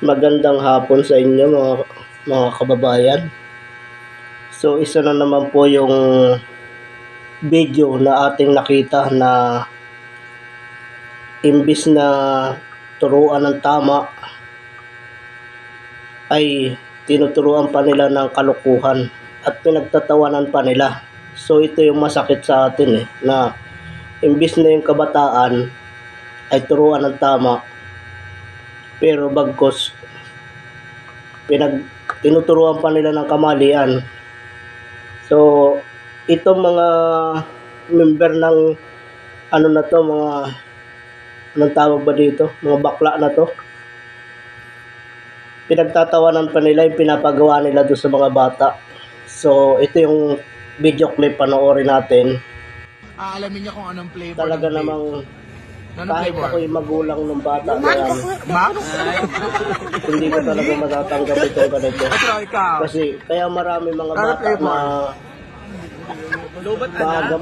Magandang hapon sa inyo mga kababayan. So isa na naman po yung video na ating nakita na imbis na turuan ng tama ay tinuturuan pa nila ng kalokohan at pinagtatawanan pa nila. So ito yung masakit sa atin na imbis na yung kabataan ay turuan ng tama, pero bagkos tinuturuan pa nila ng kamalian. So itong mga member ng anong tawag ba dito, mga bakla na to, pinagtatawanan pa nila yung pinapagawa nila doon sa mga bata. So ito yung video clip, panoorin natin. Aalamin niya kung anong flavor. Talaga namang kahit ako yung magulang ng bata na yan, hindi ko talaga matatanggap itong ganito. Kasi kaya marami mga bata na maaga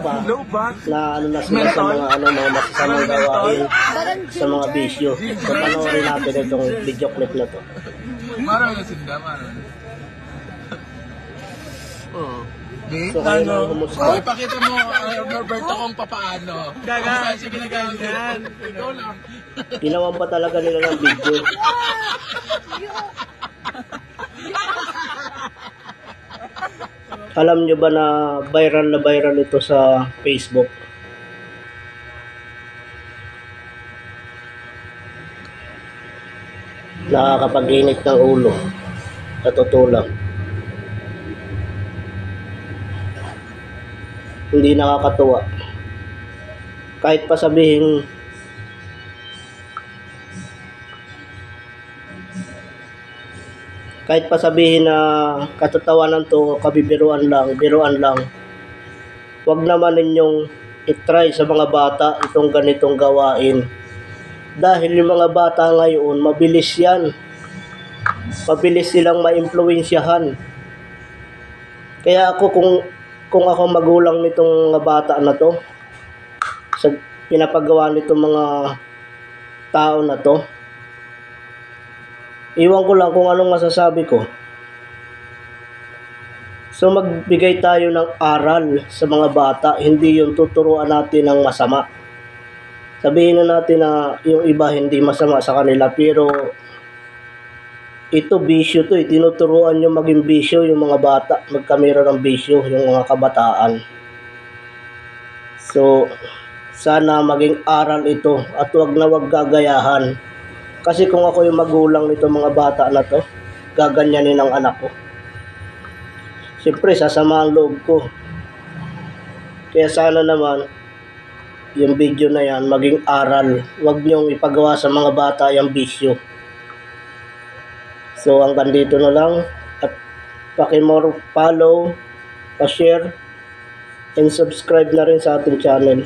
pa na na sila sa mga masasamang gawain, sa mga bisyo. So panoorin natin itong video clip na to. Marami na sinda, marami. So kayo na humusta. Okay, pakita mo, Norberto, kung papaano. Gaga, sige na ganyan. Ikaw lang. Ginawan pa talaga nila ng video. Alam nyo ba na viral ito sa Facebook? Nakakapag-init ng ulo. Sa totoo lang. Hindi nakakatuwa. Kahit pa sabihin na katatawanan to, kabibiruan lang, biruan lang. Huwag naman ninyong itry sa mga bata itong ganitong gawain. Dahil yung mga bata ngayon, mabilis yan. Mabilis silang maimpluwensyahan. Kaya ako kung ako magulang nitong mga bata na to, sa pinapagawa nitong mga tao na to, iwan ko lang kung anong masasabi ko. So magbigay tayo ng aral sa mga bata, hindi yung tuturuan natin ng masama. Sabihin na natin na yung iba hindi masama sa kanila, pero ito bisyo to, tinuturuan yung maging bisyo yung mga bata, magkamera ng bisyo yung mga kabataan. So sana maging aral ito at wag gagayahan. Kasi kung ako yung magulang nito mga bata na to, gaganyanin ang anak ko. Siyempre sasama ang loob ko. Kaya sana naman yung video na yan maging aral. Wag niyong ipagawa sa mga bata yung bisyo. So hanggang dito na lang, at paki-more follow, pa-share, and subscribe na rin sa ating channel.